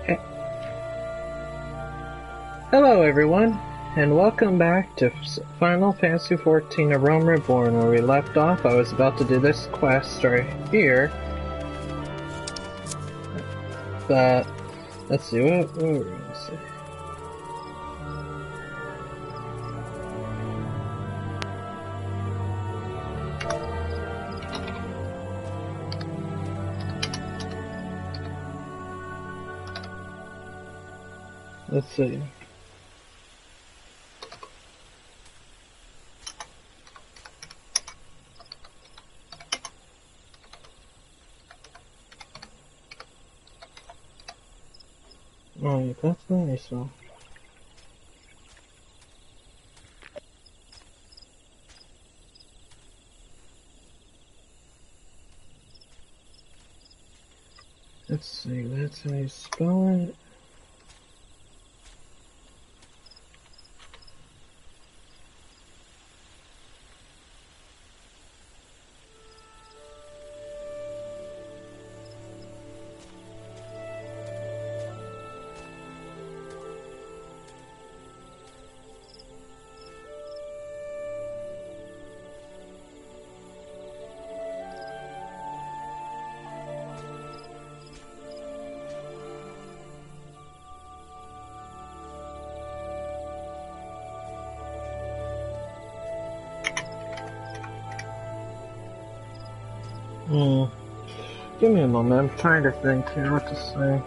Eh, Hello everyone, and welcome back to Final Fantasy XIV A Realm Reborn. Where we left off, I was about to do this quest right here. But, let's see, what were we gonna see? Let's see. Oh, yeah, that's nice one. Let's see, that's how you spell it. Give me a moment, I'm trying to think here what to say.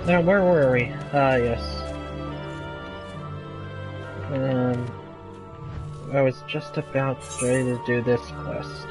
Now, where were we? Yes. I was just about ready to do this quest.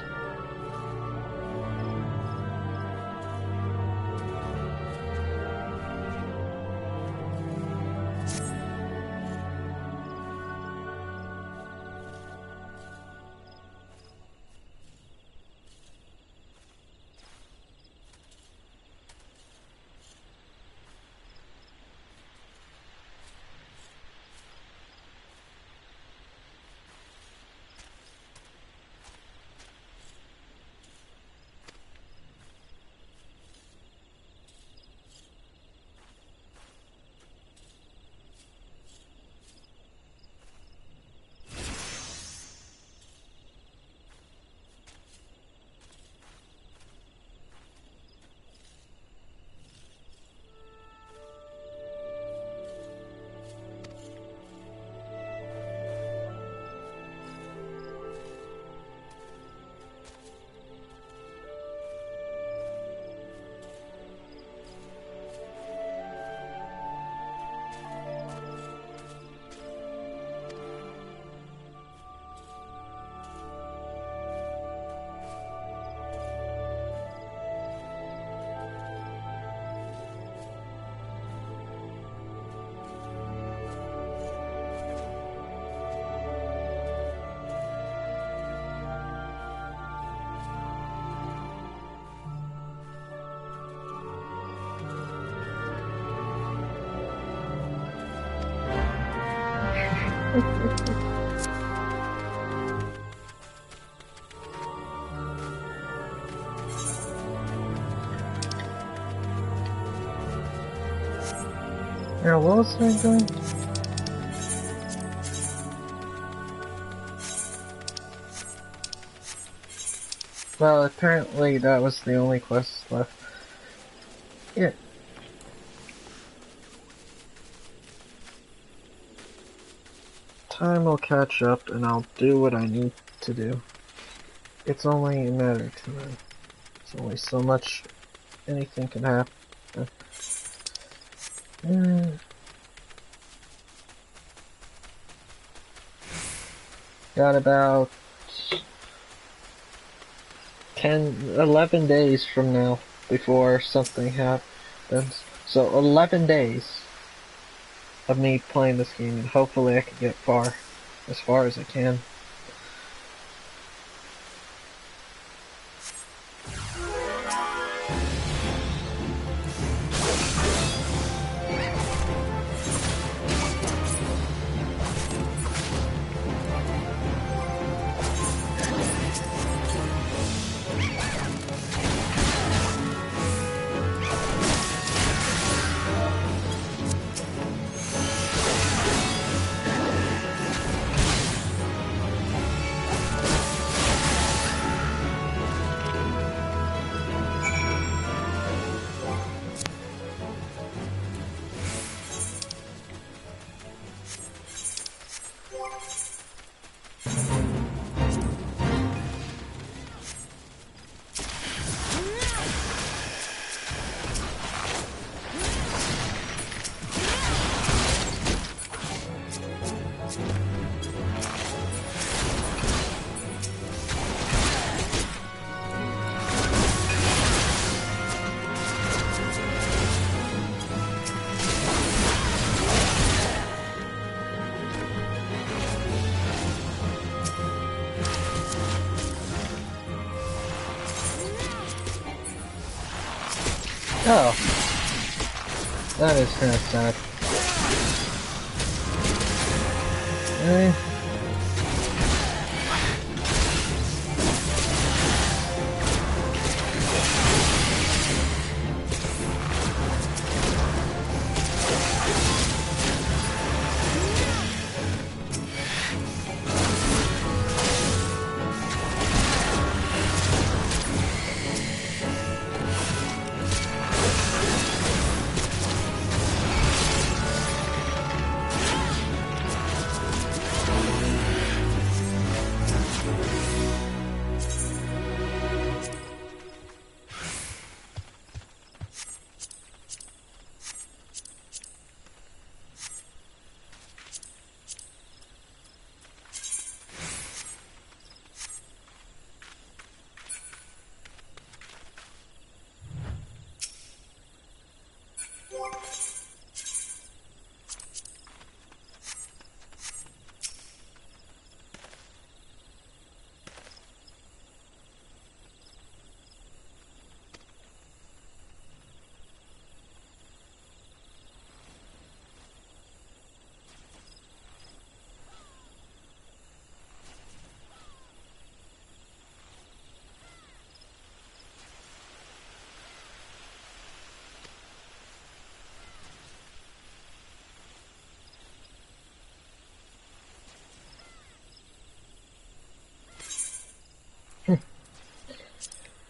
Now, what was I doing? Well, apparently that was the only quest left. Yeah. Time will catch up and I'll do what I need to do. It's only a matter of time. There's only so much anything can happen. Got about 11 days from now before something happens. So 11 days of me playing this game, and hopefully I can get as far as I can. Oh, that is kind of sad.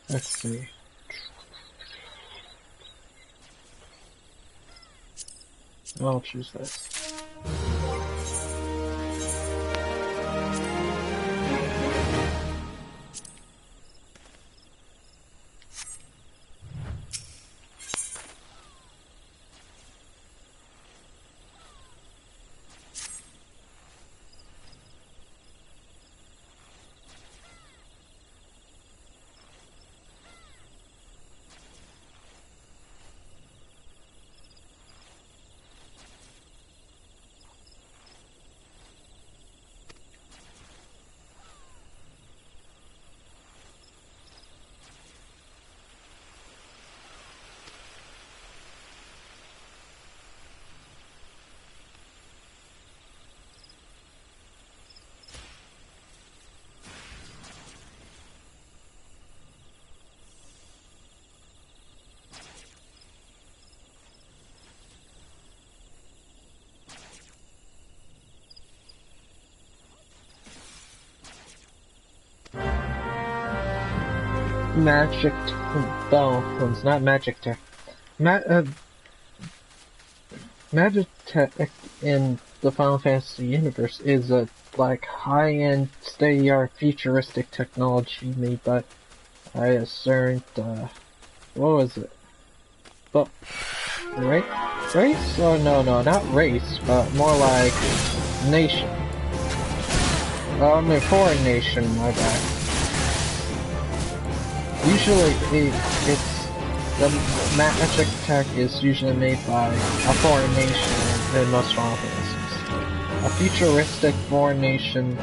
Let's see. I'll choose this. Magic, no, it's not magic tech. Magic tech in the Final Fantasy universe is a like high-end, state-of-the-art, futuristic technology made by a certain what was it? But race? Oh no, not race, but more like nation. I mean foreign nation. My bad. Usually, it's the magic tech is usually made by a foreign nation in most Final Fantasies. A futuristic foreign nation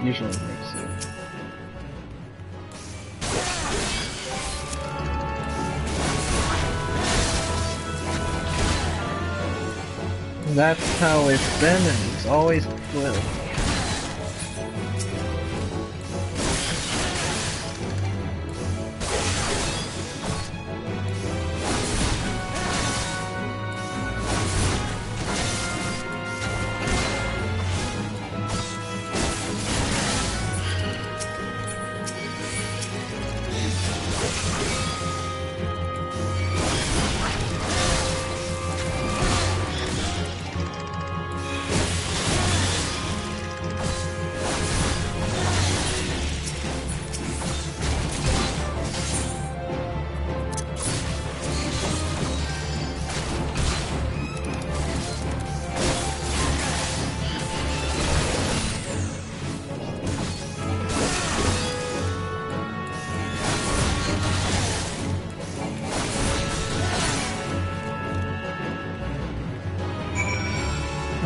usually makes it. And that's how it's been, and it's always will.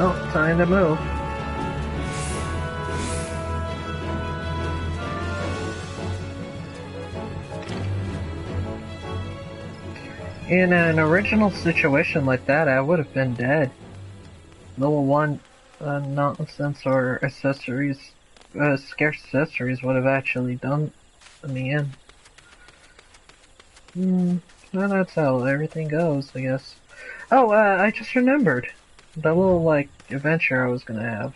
Oh, time to move. In an original situation like that, I would have been dead. Level 1 nonsense or accessories, scarce accessories would have actually done me in. Well, that's how everything goes, I guess. Oh, I just remembered. The little, like, adventure I was gonna have.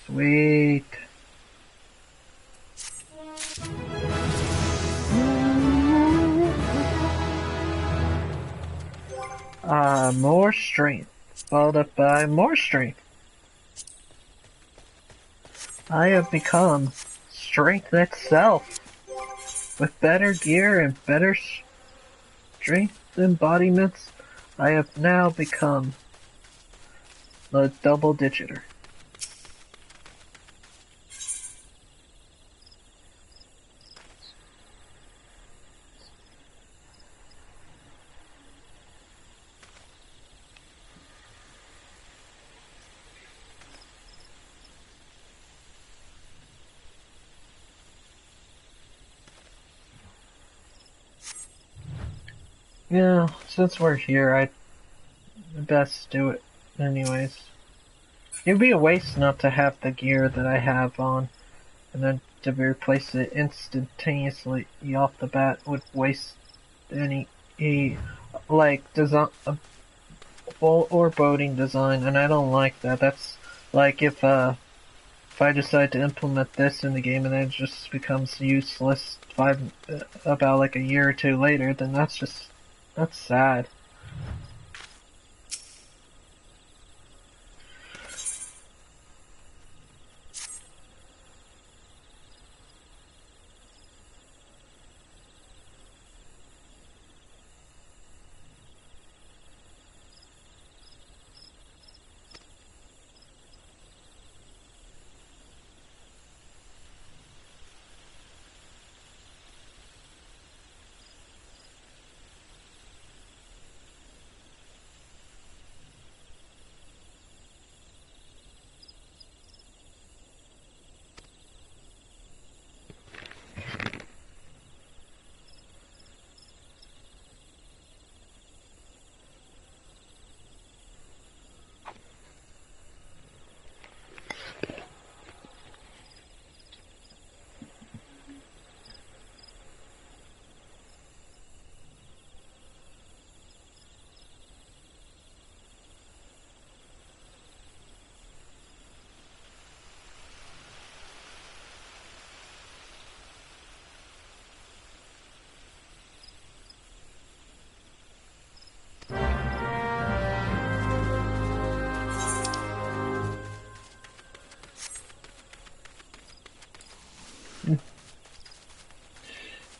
Sweet. More strength. Followed up by more strength. I have become strength itself. With better gear and better strength embodiments, I have now become a double digiter. Yeah, since we're here, I'd best do it anyways. It'd be a waste not to have the gear that I have on, and then to replace it instantaneously off the bat would waste any like design or boating design, and I don't like that. That's like if I decide to implement this in the game and then it just becomes useless about like a year or two later, then that's sad.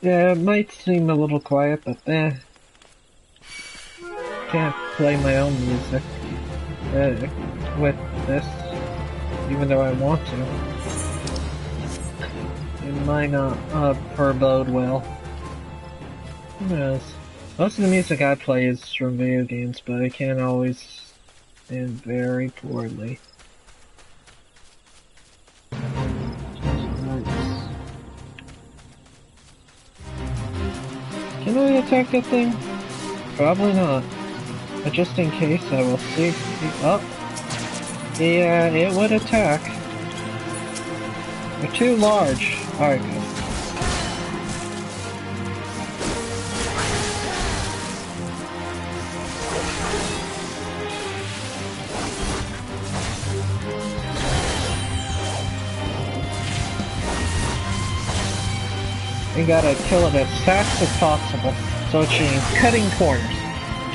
Yeah, it might seem a little quiet, but can't play my own music with this, even though I want to. It might not forebode well. Who knows? Most of the music I play is from video games, but it can always end very poorly. Can I attack that thing? Probably not. But just in case, I will see. Oh! Yeah, it would attack. They're too large. Alright, good. We gotta kill it as fast as possible. So it means cutting corners,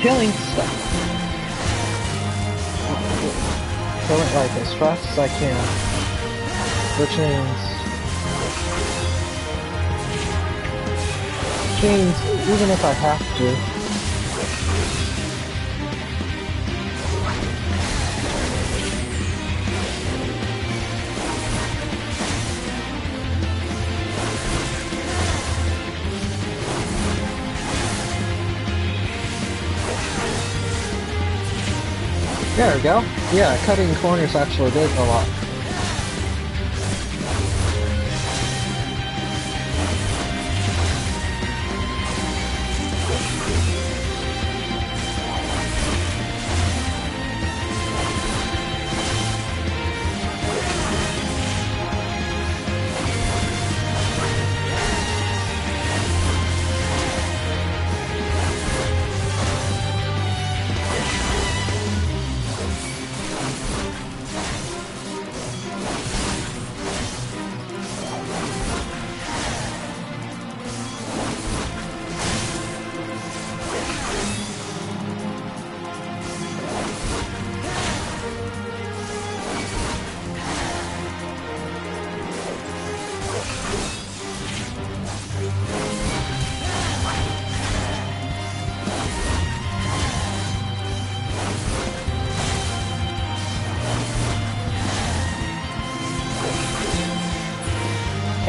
killing stuff. Kill it like as fast as I can. Which means even if I have to. There we go. Yeah, cutting corners actually did a lot.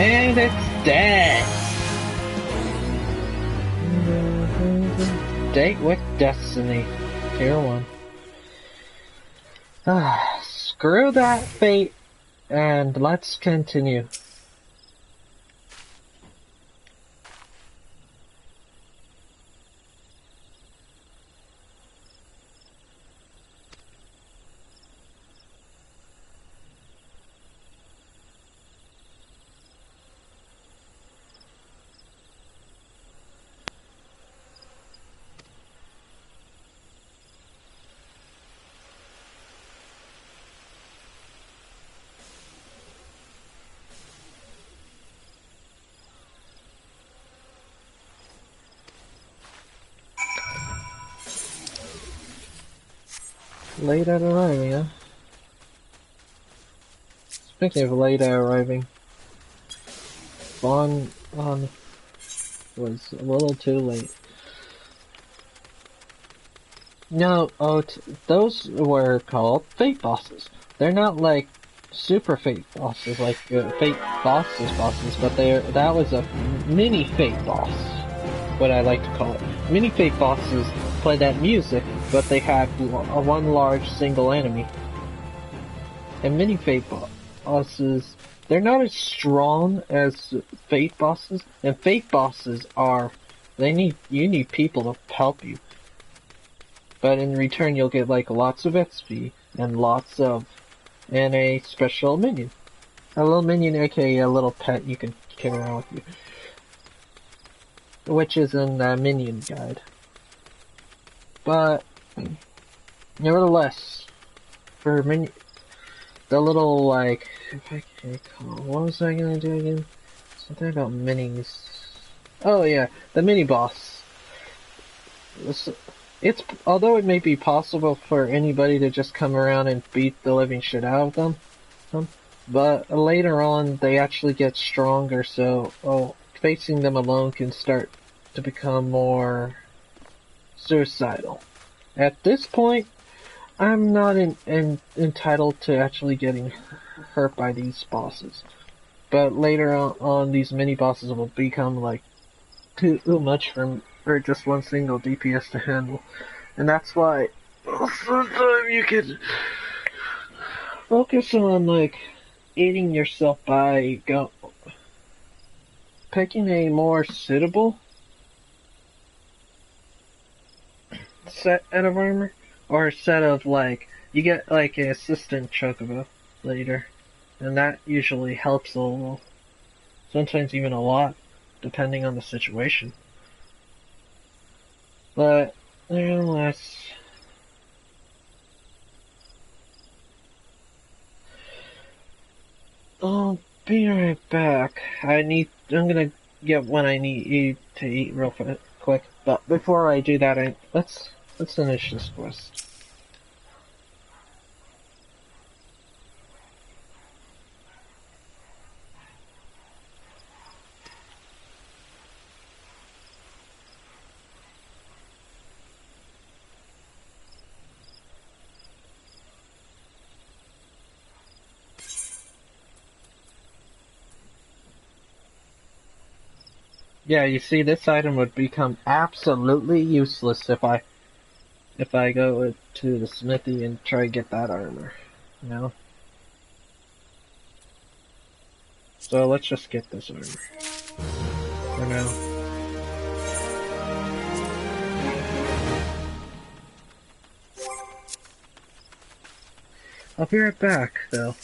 And it's dead! Date with Destiny. Tier 1. Screw that fate, and let's continue. Late at arriving, huh? Speaking of late at arriving, Vaughn was a little too late. No, those were called fate bosses. They're not like super fate bosses, like fate bosses, but that was a mini fate boss, what I like to call it. Mini fate bosses play that music, but they have one large single enemy. And mini fate bosses, they're not as strong as fate bosses, and fate bosses you need people to help you. But in return, you'll get like lots of XP and a special minion. A little minion, aka a little pet you can carry around with you. Which is in the minion guide. But, nevertheless, for the little like, if I can recall, what was I gonna do again? Something about minis. Oh yeah, the mini boss. Although it may be possible for anybody to just come around and beat the living shit out of them, but later on they actually get stronger, so facing them alone can start to become more suicidal. At this point, I'm not entitled to actually getting hurt by these bosses, but later on these mini bosses will become like too much for just one single DPS to handle. And that's why sometimes you can focus on like aiding yourself by picking a more suitable set of armor, or a set of like, you get like an assistant chocobo later, and that usually helps a little, sometimes even a lot, depending on the situation. But, nevertheless, I'll be right back. I'm gonna get what I need to eat real quick, but before I do that, let's finish this quest. Yeah, you see, this item would become absolutely useless if I go to the smithy and try to get that armor, you know? So let's just get this armor for now. I'll be right back, though.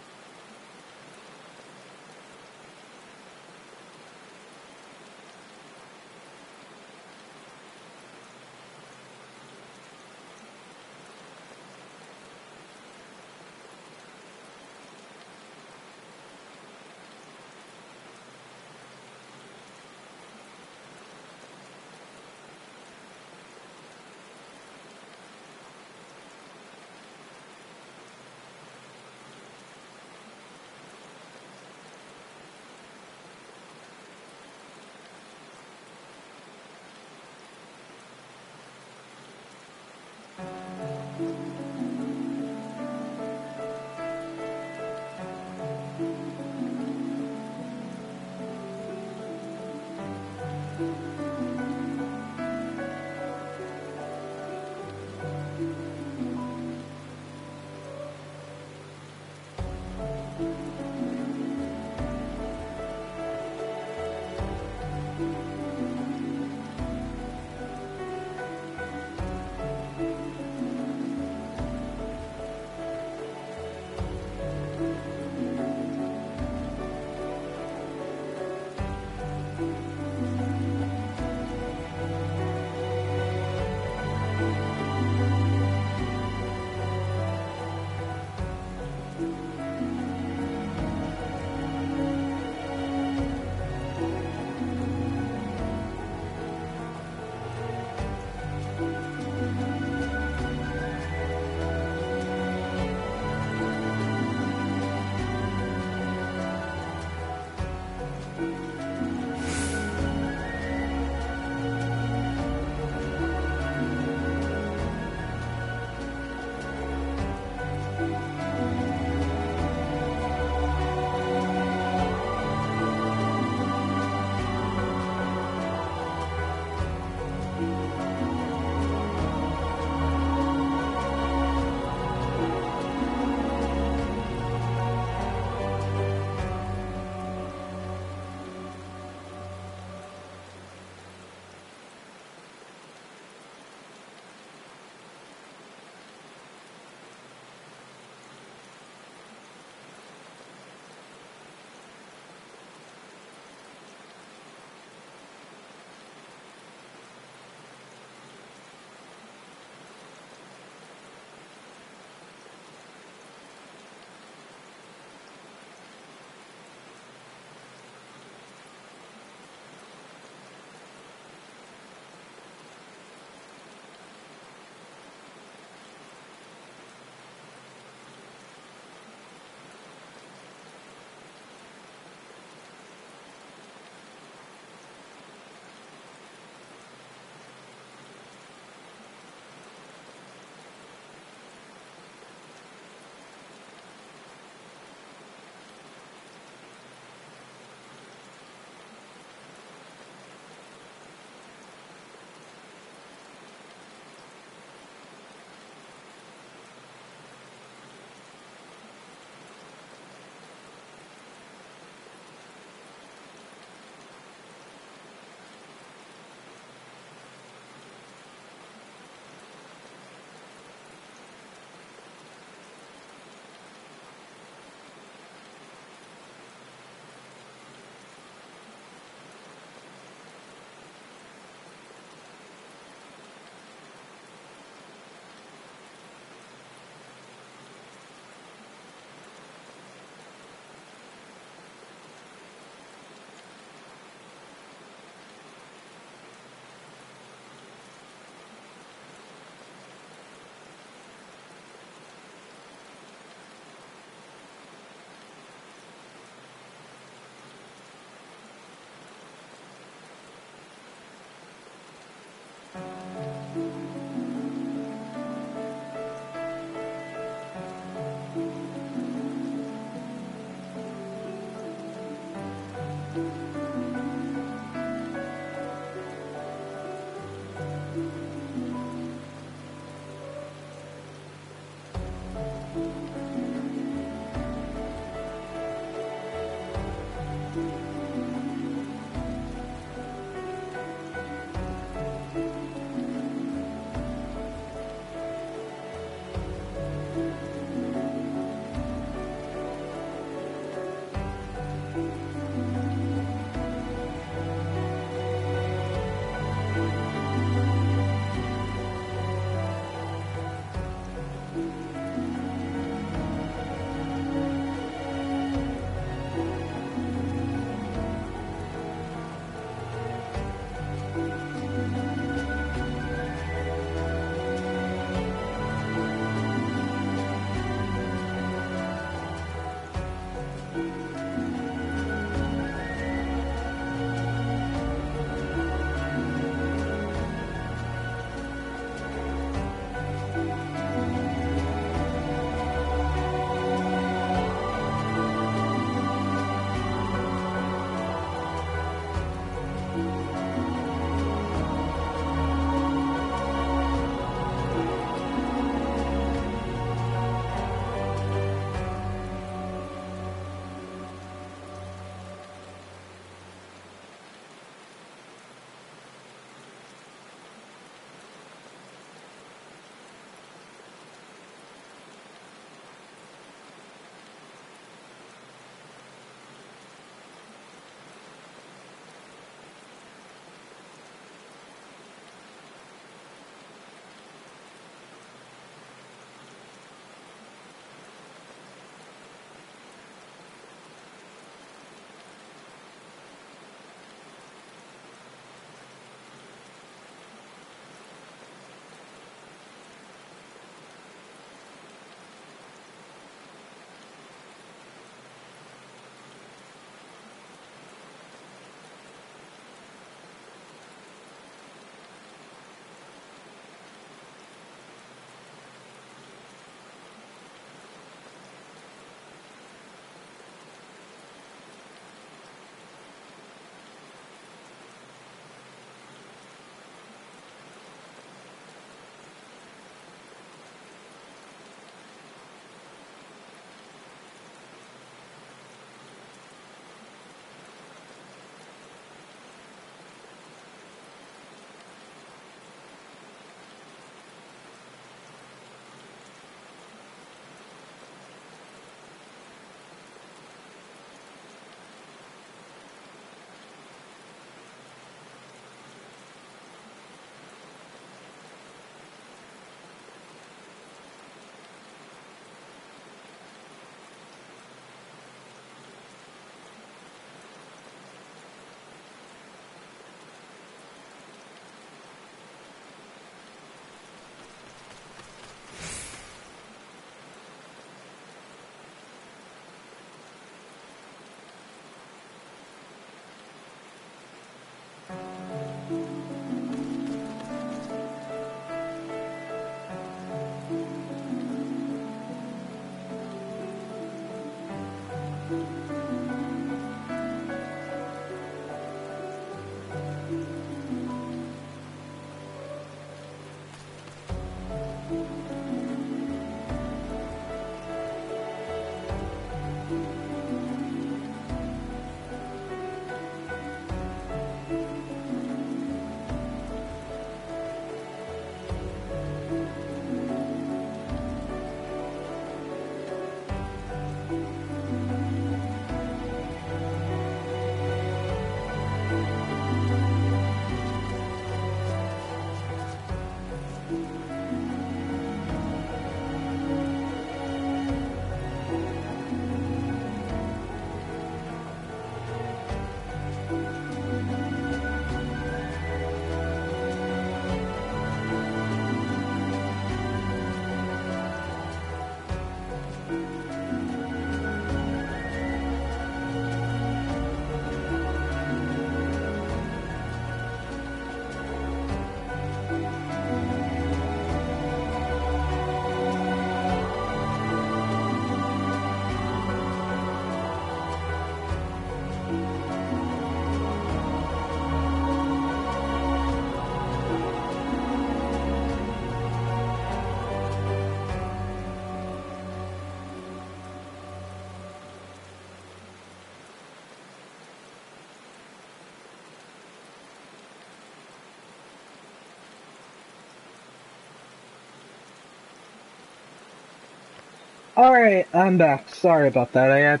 Alright, I'm back. Sorry about that.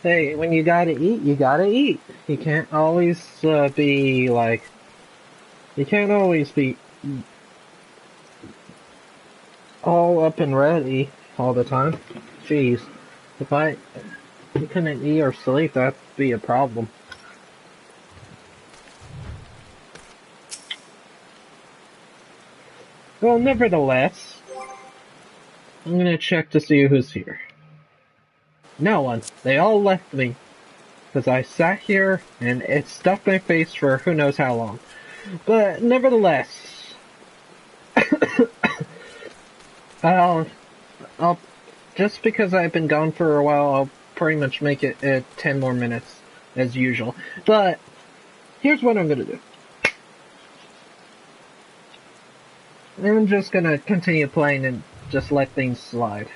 Hey, when you gotta eat, you gotta eat. You can't always be like, you can't always be all up and ready all the time. Jeez, if I couldn't eat or sleep, that'd be a problem. Well, nevertheless, I'm gonna check to see who's here. No one. They all left me. Because I sat here and it stuffed my face for who knows how long. But nevertheless, I'll, I'll, just because I've been gone for a while, I'll pretty much make it 10 more minutes as usual. But here's what I'm gonna do. I'm just gonna continue playing and just let things slide.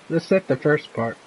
Let's set the first part.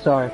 Sorry.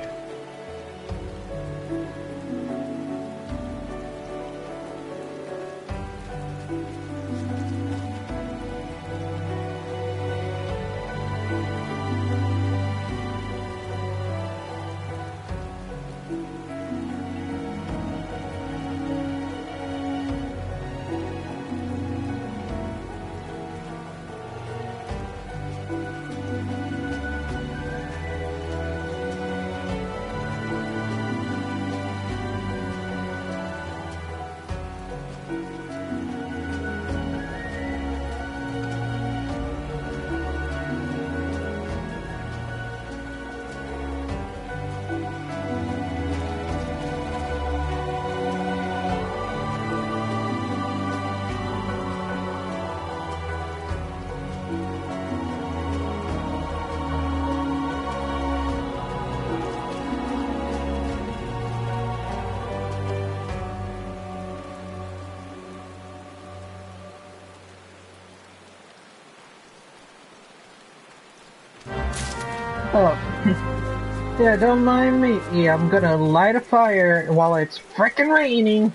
Oh, yeah, don't mind me. Yeah, I'm gonna light a fire while it's frickin' raining.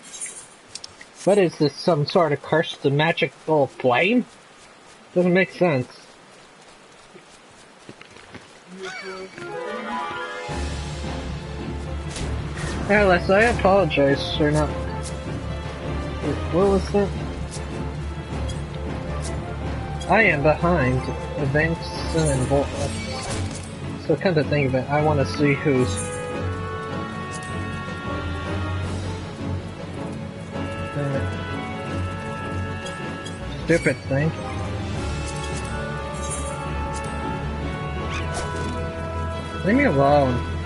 What is this, some sort of curse to magical flame? Doesn't make sense. Alice, I apologize for not... What was that? I am behind events and so come to think of it, I want to see who's... stupid thing. Leave me alone.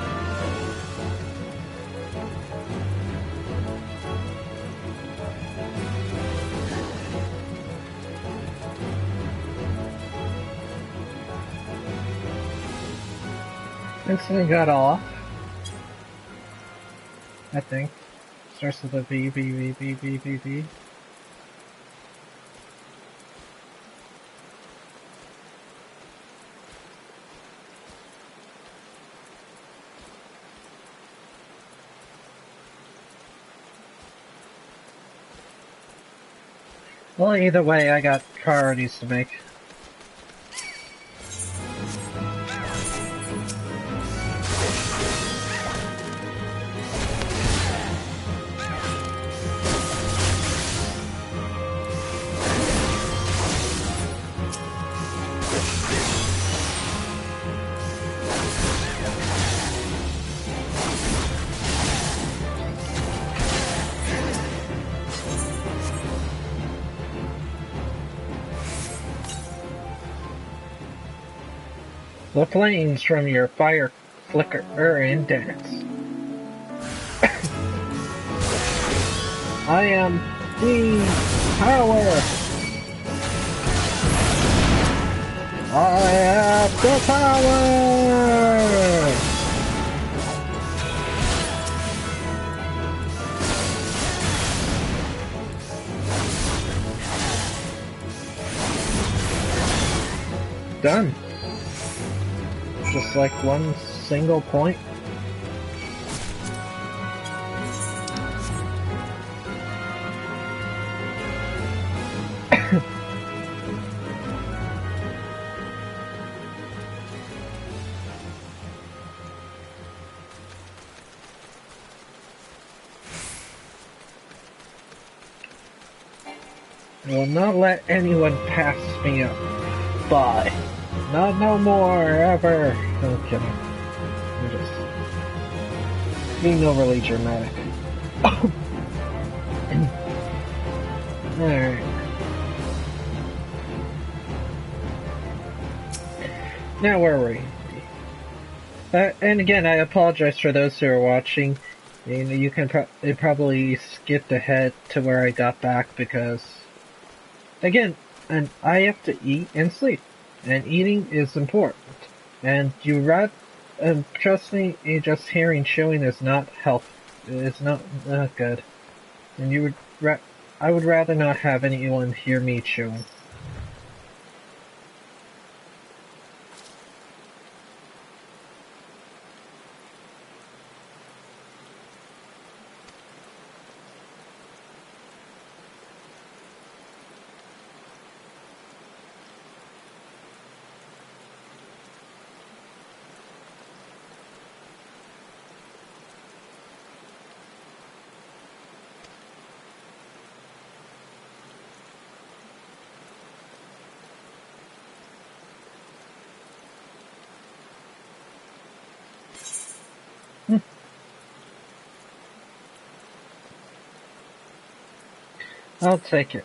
Instantly got off. I think. Starts with a V, V, V, V, V, V, V. Well, either way, I got priorities to make. The flames from your fire flicker and dance. I am the power. I have the power. Done. Just like one single point. I will not let anyone pass me up. Bye. Not no more, ever. No kidding. I'm just being overly dramatic. Alright. Now where were we? And again, I apologize for those who are watching. You know, you can probably skipped ahead to where I got back because, again, and I have to eat and sleep. And eating is important. And trust me, just hearing chewing is not healthy. It's not good. And I would rather not have anyone hear me chewing. I'll take it.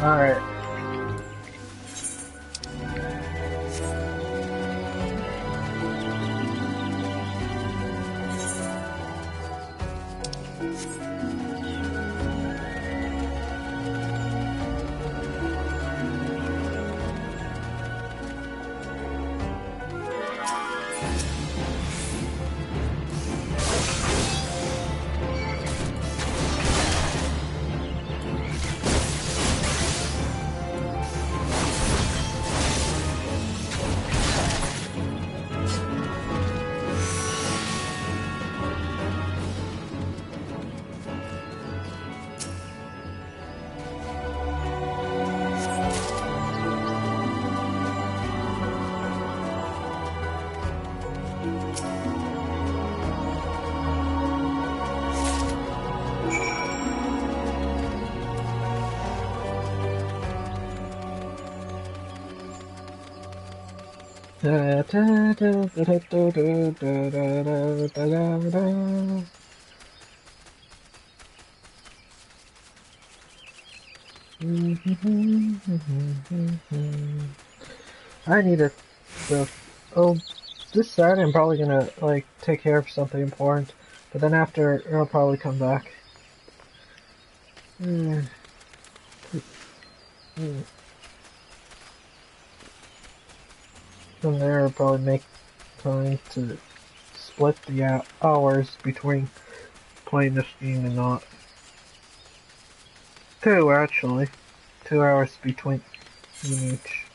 Alright. I need to. Oh, this Saturday I'm probably gonna like take care of something important, but then after I'll probably come back. Mm. Mm. From there I'll probably make time to split the hours between playing this game and not. 2 actually. 2 hours between each.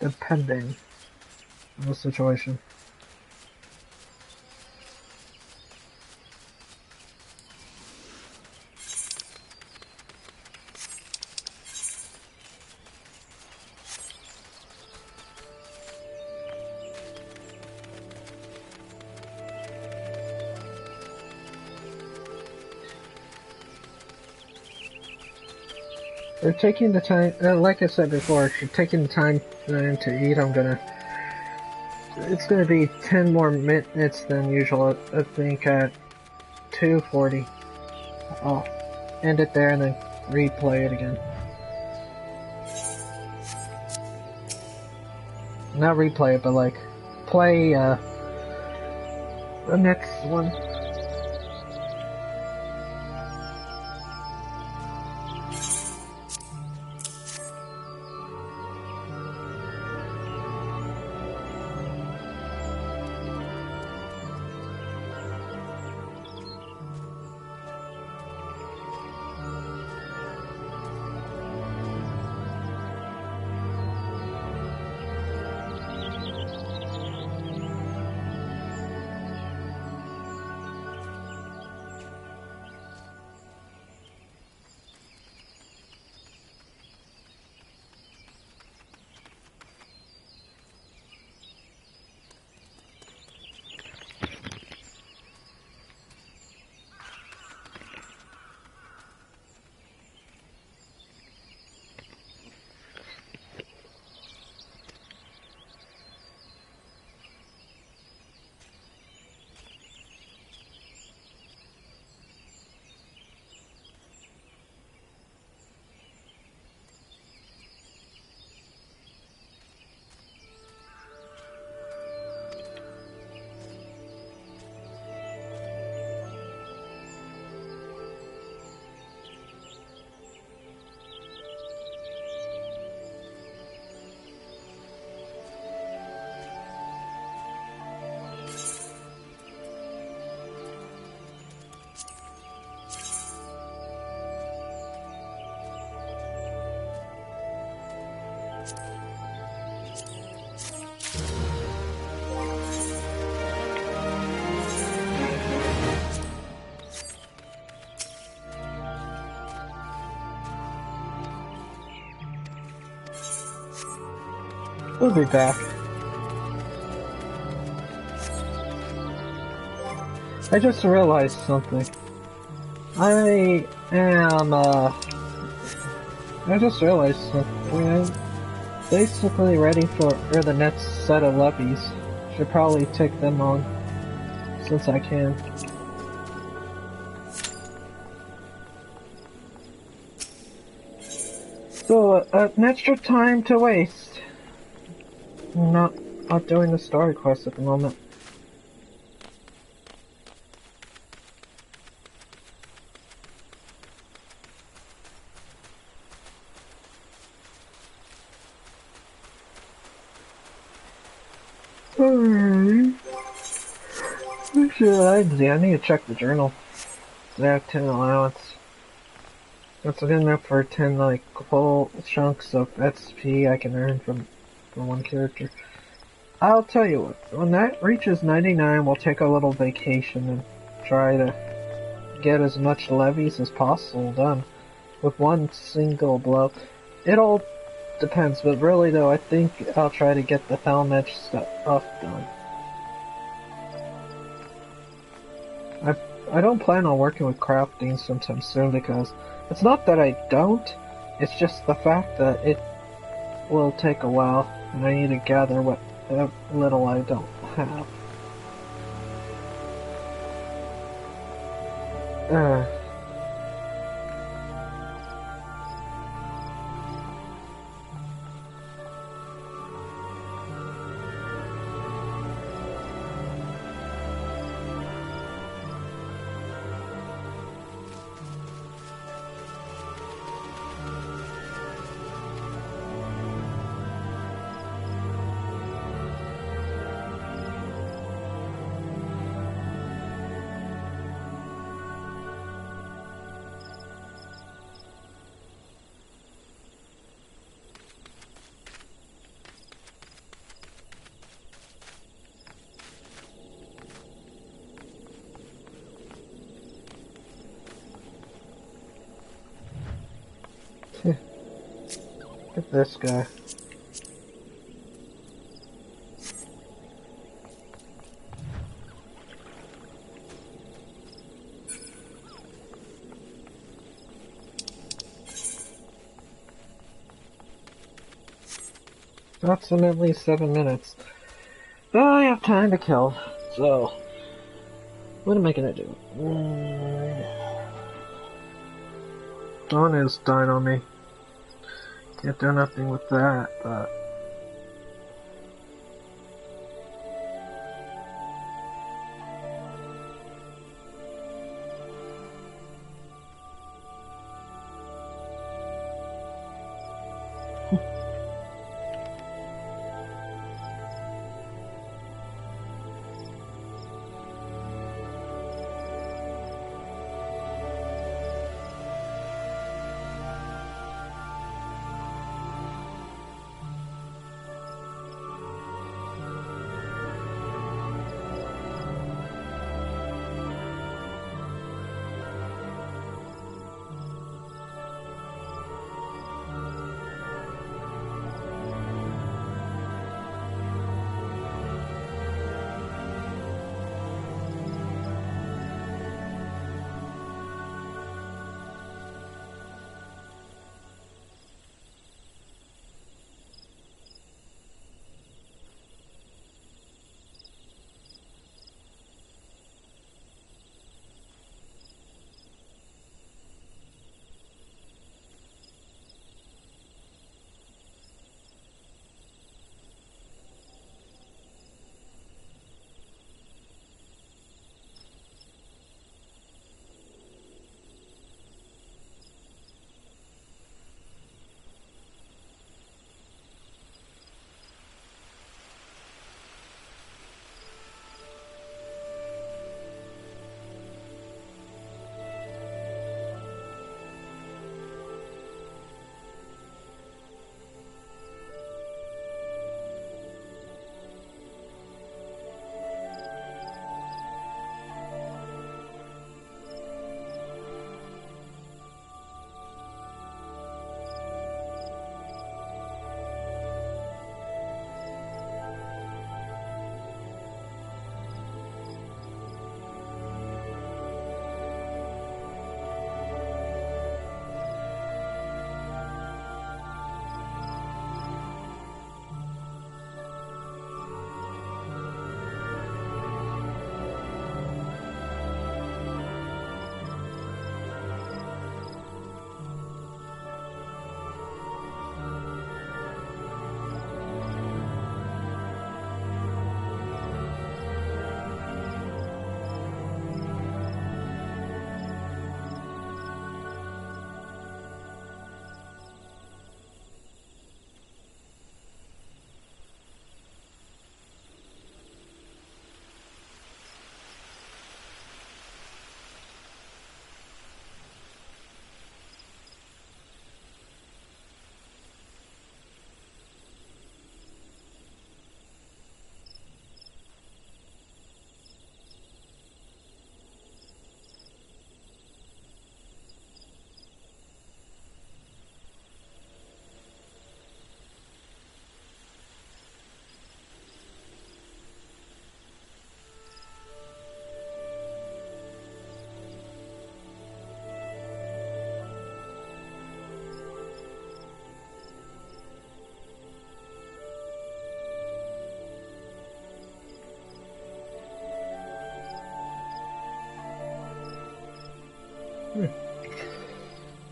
Depending on the situation. They're taking the time, like I said before, if you're taking the time to eat, it's gonna be 10 more minutes than usual, I think at 2:40. I'll end it there and then replay it again. Not replay it, but like, play, the next one. We'll be back. I just realized something. I just realized something. I'm basically ready for the next set of levies. Should probably take them on, since I can. So, an extra time to waste. I'm not doing the story quest at the moment. Alright. Actually, I need to check the journal. I have 10 allowance. That's good enough for 10 like whole chunks of XP I can earn from one character. I'll tell you what, when that reaches 99, we'll take a little vacation and try to get as much levies as possible done with one single blow. It all depends, but really though, I think I'll try to get the helm edge stuff done. I don't plan on working with crafting sometime soon because it's not that I don't, It's just the fact that it will take a while, and I need to gather what little I don't have. Uh, Get this guy. Approximately 7 minutes. But I have time to kill, so what am I gonna do? Dawn is dying on me. Can't do nothing with that, but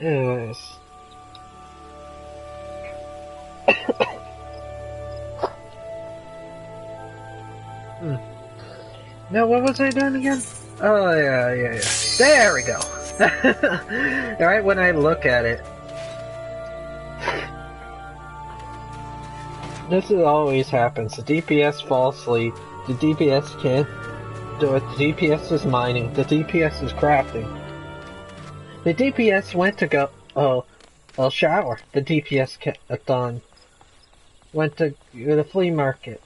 Anyways. Now, what was I doing again? Oh, yeah. There we go. Alright, when I look at it. This always happens. The DPS falls asleep. The DPS can't do it. The DPS is mining. The DPS is crafting. The DPS went to go... I'll shower. The DPS done. Went to the flea market.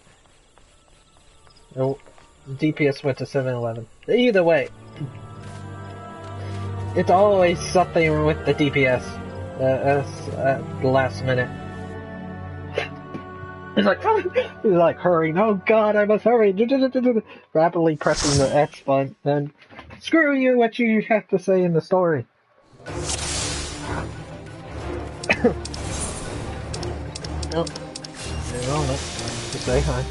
The DPS went to 7-Eleven. Either way, it's always something with the DPS. At the last minute. He's like hurrying. Oh God, I must hurry! Rapidly pressing the X button. Then, screw you! What you have to say in the story? Oh, they're on it. To say hi.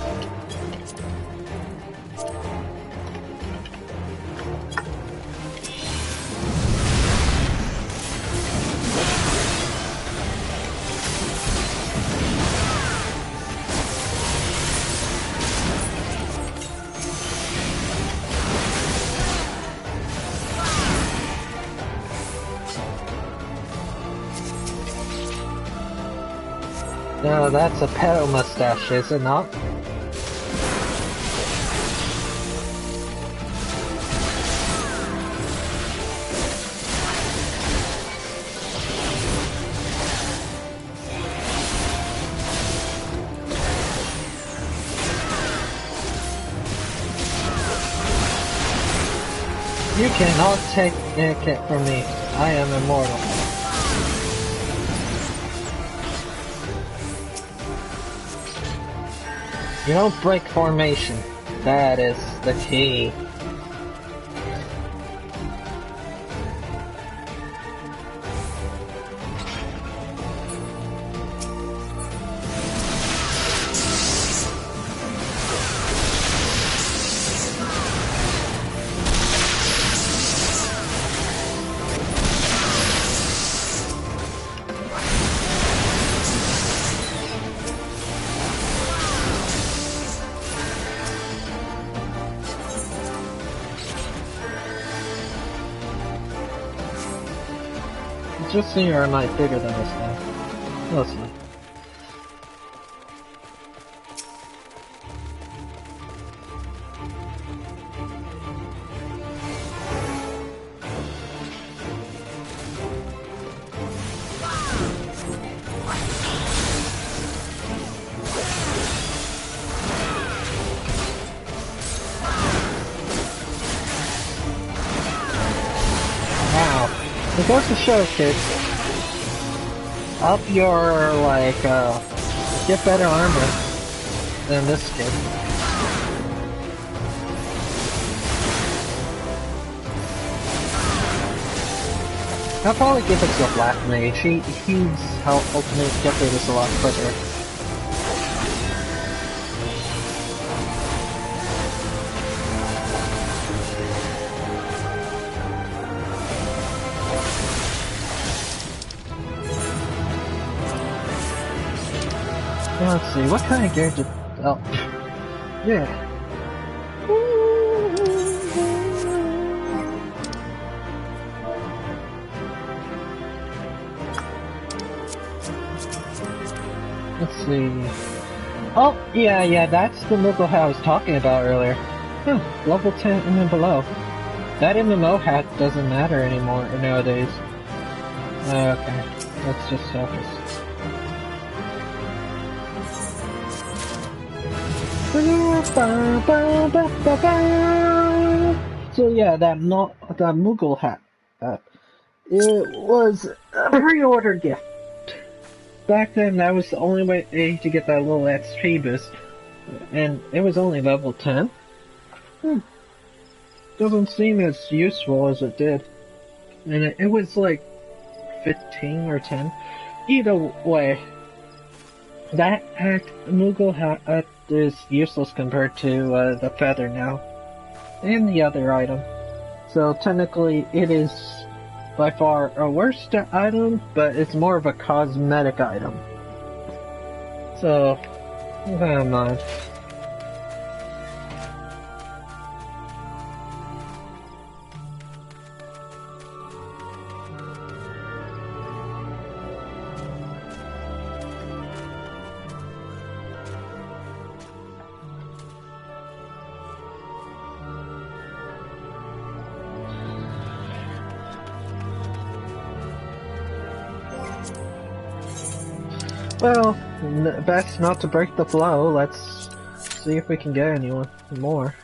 No, that's a pedo mustache, is it not? You cannot take it from me. I am immortal. You don't break formation. That is the key. Just so you're not bigger than this now. Mostly. It goes to show, kids, up your, get better armor than this kid. I'll probably give it to a black mage. He's how ultimate get through this a lot quicker. Let's see, what kind of gear did... Oh. Yeah. Let's see... Oh, yeah, that's the Moogle hat I was talking about earlier. Level 10 and then below. That MMO hat doesn't matter anymore nowadays. Okay, let's just focus. So yeah, that Moogle hat, it was a pre-order gift. Back then, that was the only way to get that little XP boost, and it was only level 10. Doesn't seem as useful as it did, and it was like 15 or 10. Either way, that Moogle hat is useless compared to the feather now, and the other item. So technically, it is by far a worst item, but it's more of a cosmetic item. So, keep that in mind. Well, best not to break the flow. Let's see if we can get anyone more.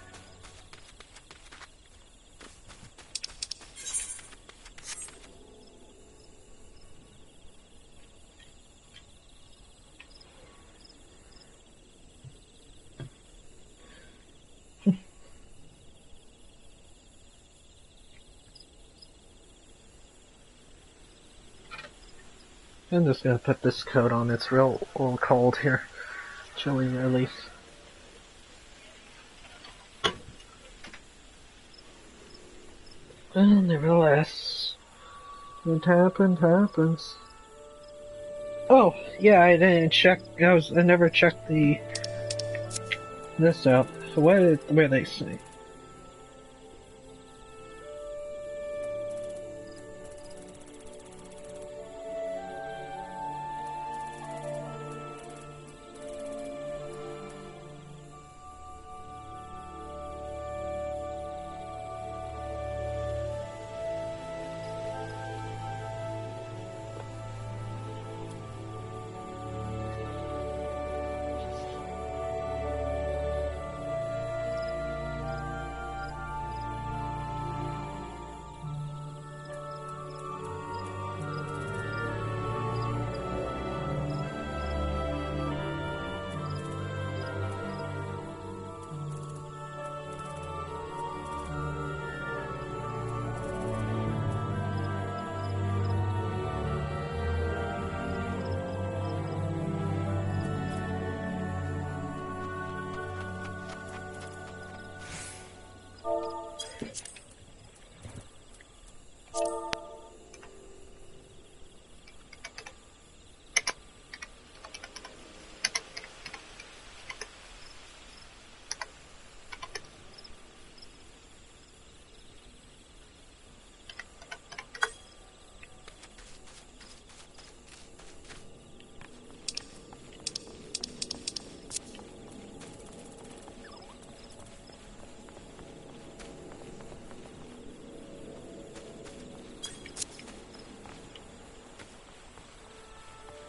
I'm just gonna put this coat on. It's real cold here. Chilly, at least. Well, nevertheless, what happens. Oh, yeah, I didn't check. I never checked this out. So what did they say?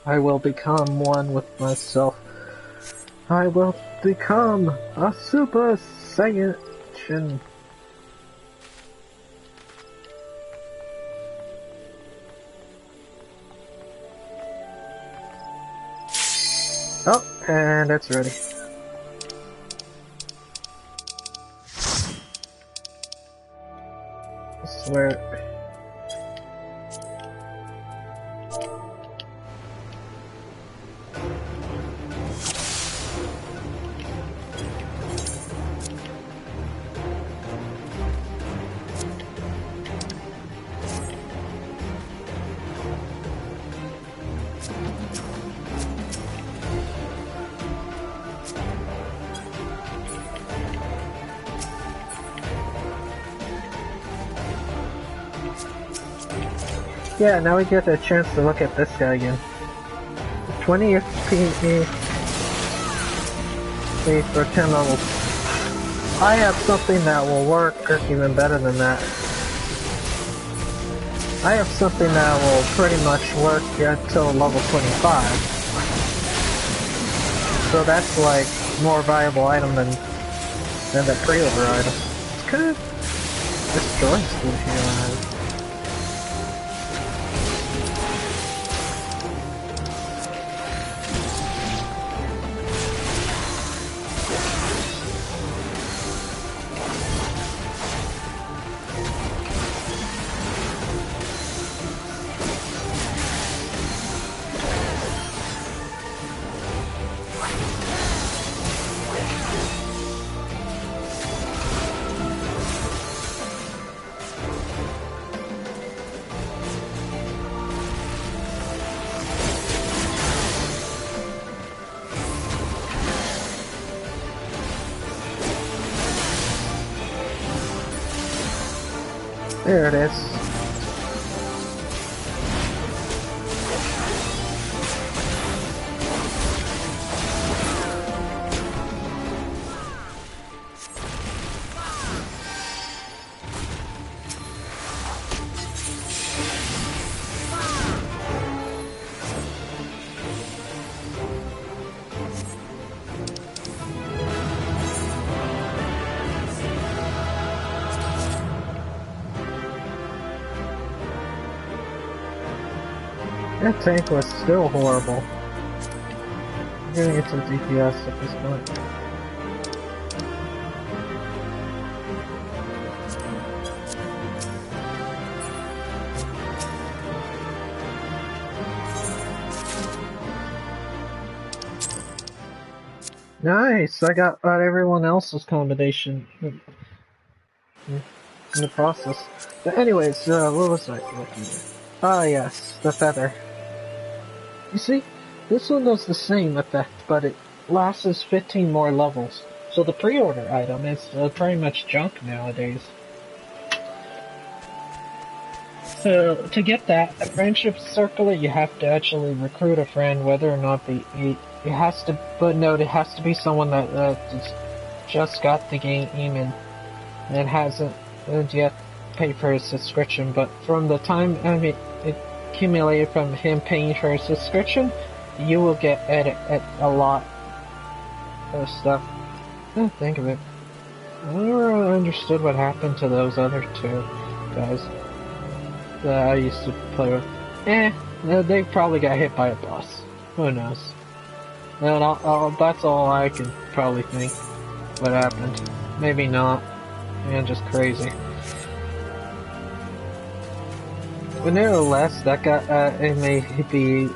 I will become one with myself. I will become a Super Saiyan. Oh, and it's ready. I swear. Yeah, now we get a chance to look at this guy again. 20 XP for 10 levels. I have something that will work even better than that. I have something that will pretty much work until level 25. So that's like more valuable item than the pre-order item. It's kind of destroys the hero. There it is. That tank was still horrible. I'm gonna get some DPS at this point. Nice! I got everyone else's combination in the process. But anyways, what was I looking at? Ah yes, the feather. You see, this one does the same effect, but it lasts 15 more levels. So the pre-order item is pretty much junk nowadays. So to get that, a friendship circle, you have to actually recruit a friend, whether or not it has to. But note, it has to be someone that just got the game and hasn't yet paid for his subscription. But from the time it accumulated from him paying for his subscription, you will get a lot of stuff. Think of it. I never really understood what happened to those other two guys that I used to play with. They probably got hit by a bus. Who knows? And that's all I can probably think what happened. Maybe not. And just crazy. But nevertheless, that guy, it may be,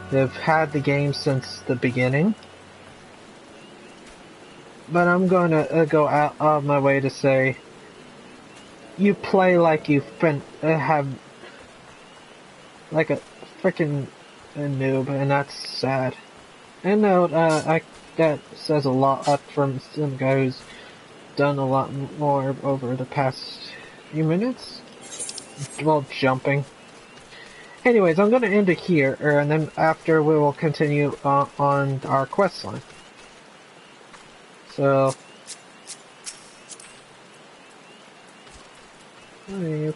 they've had the game since the beginning. But I'm gonna go out of my way to say, you play like you've been, have, like a freaking noob, and that's sad. And no, that says a lot from some guy who's done a lot more over the past few minutes. Well, jumping. Anyways, I'm gonna end it here, and then after we will continue on our quest line. So, leave.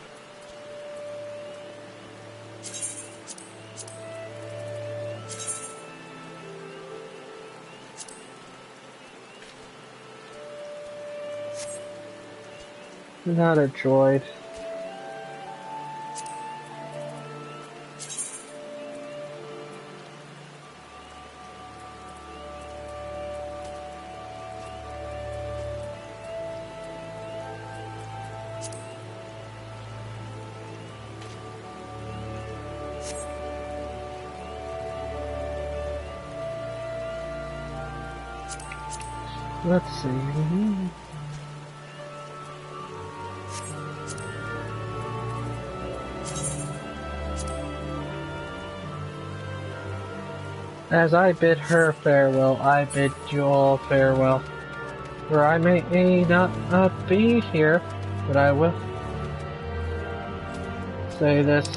Not a droid. Let's see. As I bid her farewell, I bid you all farewell. For I may not be here, but I will say this.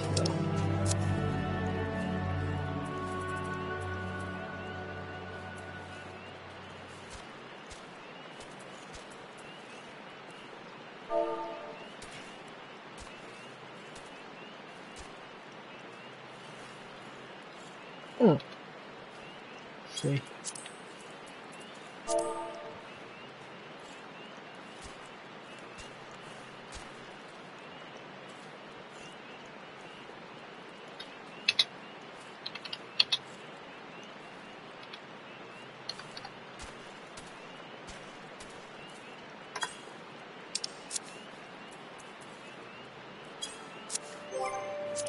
Let's see.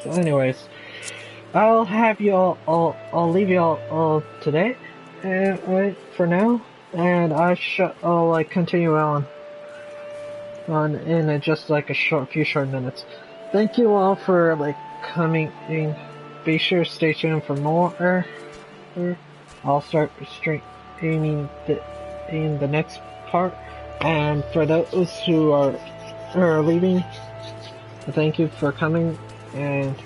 So anyways, I'll have you I'll leave you all today, right, for now, and I'll like continue on in just like a few short minutes. Thank you all for like coming in. Be sure to stay tuned for more. I'll start streaming in the next part, and for those who are leaving, Thank you for coming, and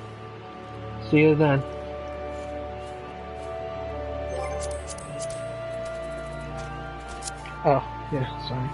see you then. Oh, yeah, sorry.